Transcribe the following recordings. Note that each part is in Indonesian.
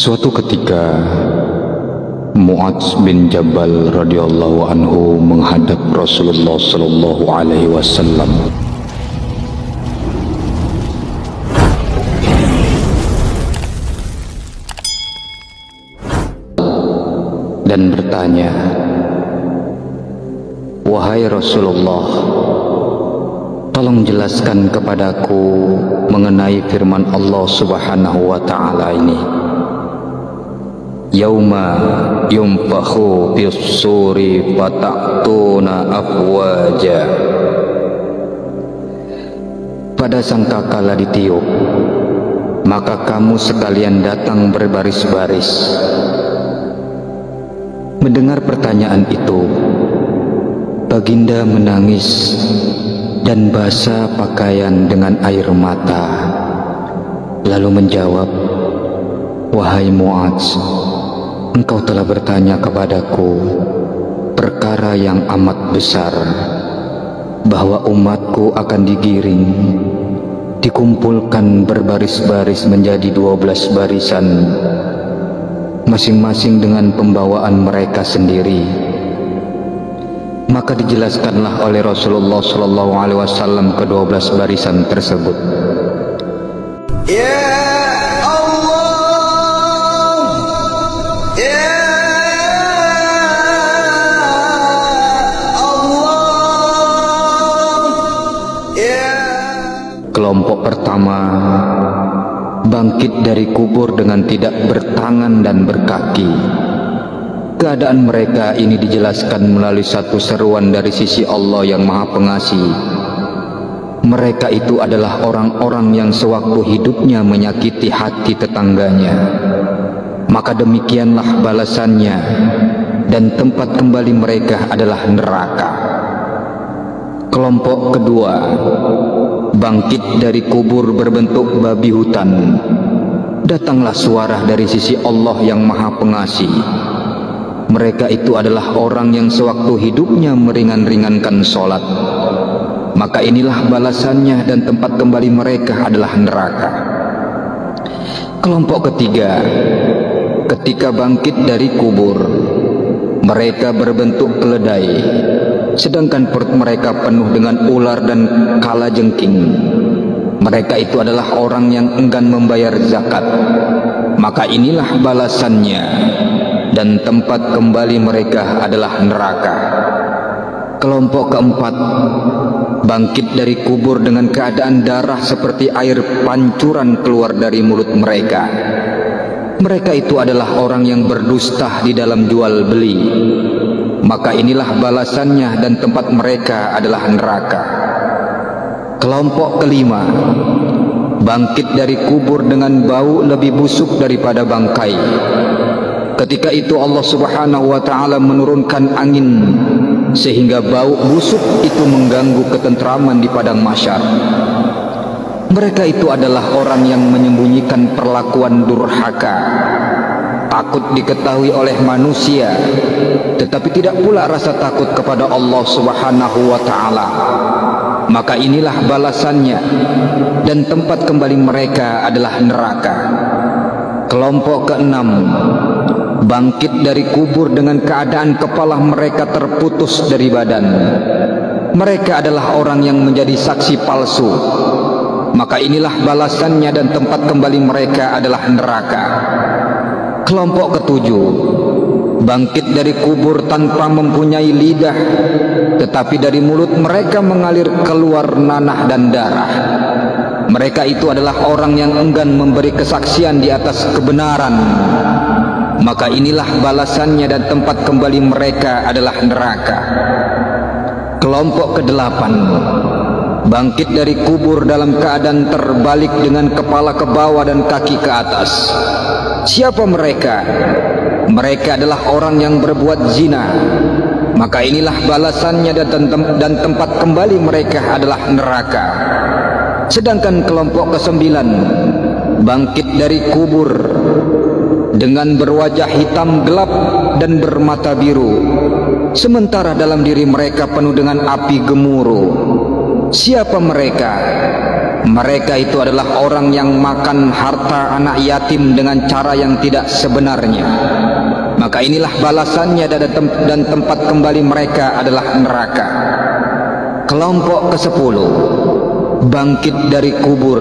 Suatu ketika Mu'adz bin Jabal radhiyallahu anhu menghadap Rasulullah sallallahu alaihi wasallam dan bertanya, "Wahai Rasulullah, tolong jelaskan kepadaku mengenai firman Allah Subhanahu wa taala ini. Yauma yunfakhu fis-suri fata'tuna afwaja." Pada sangkakala ditiup, maka kamu sekalian datang berbaris-baris. Mendengar pertanyaan itu, Baginda menangis dan basah pakaian dengan air mata, lalu menjawab, "Wahai Mu'adz, engkau telah bertanya kepadaku perkara yang amat besar, bahwa umatku akan digiring, dikumpulkan berbaris-baris menjadi 12 barisan, masing-masing dengan pembawaan mereka sendiri." Maka dijelaskanlah oleh Rasulullah sallallahu alaihi wasallam ke-12 barisan tersebut. Ya Kelompok pertama bangkit dari kubur dengan tidak bertangan dan berkaki. Keadaan mereka ini dijelaskan melalui satu seruan dari sisi Allah yang Maha Pengasih. Mereka itu adalah orang-orang yang sewaktu hidupnya menyakiti hati tetangganya, maka demikianlah balasannya, dan tempat kembali mereka adalah neraka. Kelompok kedua bangkit dari kubur berbentuk babi hutan. Datanglah suara dari sisi Allah yang Maha Pengasih. Mereka itu adalah orang yang sewaktu hidupnya meringan-ringankan sholat, maka inilah balasannya, dan tempat kembali mereka adalah neraka. Kelompok ketiga, ketika bangkit dari kubur, mereka berbentuk keledai, sedangkan perut mereka penuh dengan ular dan kalajengking. Mereka itu adalah orang yang enggan membayar zakat, maka inilah balasannya, dan tempat kembali mereka adalah neraka. Kelompok keempat bangkit dari kubur dengan keadaan darah seperti air pancuran keluar dari mulut mereka. Mereka itu adalah orang yang berdusta di dalam jual beli, maka inilah balasannya, dan tempat mereka adalah neraka. Kelompok kelima bangkit dari kubur dengan bau lebih busuk daripada bangkai. Ketika itu Allah Subhanahu wa taala menurunkan angin sehingga bau busuk itu mengganggu ketentraman di padang mahsyar. Mereka itu adalah orang yang menyembunyikan perlakuan durhaka, takut diketahui oleh manusia, tetapi tidak pula rasa takut kepada Allah Subhanahu wa taala. Maka inilah balasannya, dan tempat kembali mereka adalah neraka. Kelompok keenam bangkit dari kubur dengan keadaan kepala mereka terputus dari badan. Mereka adalah orang yang menjadi saksi palsu, maka inilah balasannya, dan tempat kembali mereka adalah neraka. Kelompok ketujuh bangkit dari kubur tanpa mempunyai lidah, tetapi dari mulut mereka mengalir keluar nanah dan darah. Mereka itu adalah orang yang enggan memberi kesaksian di atas kebenaran, maka inilah balasannya, dan tempat kembali mereka adalah neraka. Kelompok kedelapan bangkit dari kubur dalam keadaan terbalik dengan kepala ke bawah dan kaki ke atas. Siapa mereka? Mereka adalah orang yang berbuat zina, maka inilah balasannya, dan tempat kembali mereka adalah neraka. Sedangkan kelompok kesembilan bangkit dari kubur dengan berwajah hitam gelap dan bermata biru, sementara dalam diri mereka penuh dengan api gemuruh. Siapa mereka? mereka itu adalah orang yang makan harta anak yatim dengan cara yang tidak sebenarnya. Maka inilah balasannya dan tempat kembali mereka adalah neraka. Kelompok ke-10, bangkit dari kubur.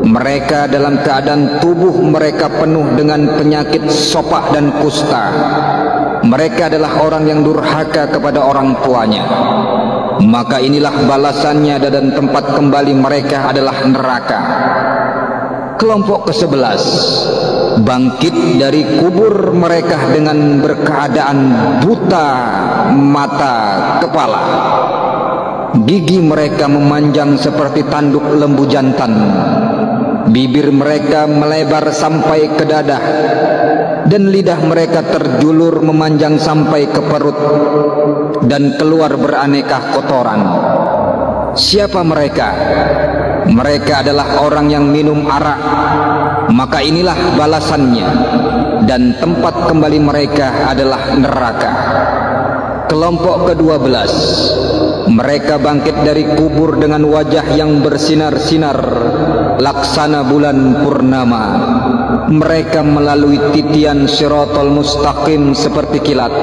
Mereka dalam keadaan tubuh mereka penuh dengan penyakit sopak dan kusta. Mereka adalah orang yang durhaka kepada orang tuanya. Maka inilah balasannya dan tempat kembali mereka adalah neraka. Kelompok ke-11, bangkit dari kubur mereka dengan berkeadaan buta mata kepala. Gigi mereka memanjang seperti tanduk lembu jantan. Bibir mereka melebar sampai ke dada, dan lidah mereka terjulur memanjang sampai ke perut, dan keluar beraneka kotoran. Siapa mereka? Mereka adalah orang yang minum arak. Maka inilah balasannya, dan tempat kembali mereka adalah neraka. Kelompok ke-12, mereka bangkit dari kubur dengan wajah yang bersinar-sinar laksana bulan purnama. Mereka melalui titian Shiratal Mustaqim seperti kilat.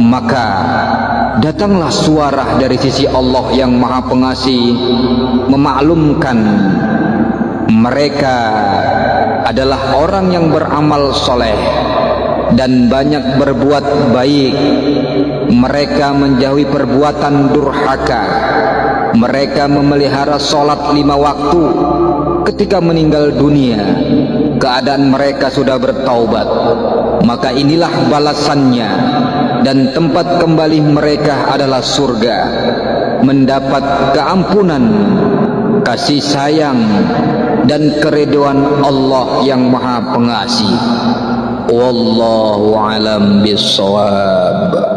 Maka datanglah suara dari sisi Allah yang Maha Pengasih memaklumkan mereka adalah orang yang beramal soleh dan banyak berbuat baik. Mereka menjauhi perbuatan durhaka. Mereka memelihara solat 5 waktu. Ketika meninggal dunia, keadaan mereka sudah bertaubat. Maka inilah balasannya, dan tempat kembali mereka adalah surga, mendapat keampunan, kasih sayang, dan keridhaan Allah yang Maha Pengasih. Wallahu a'lam bishawab.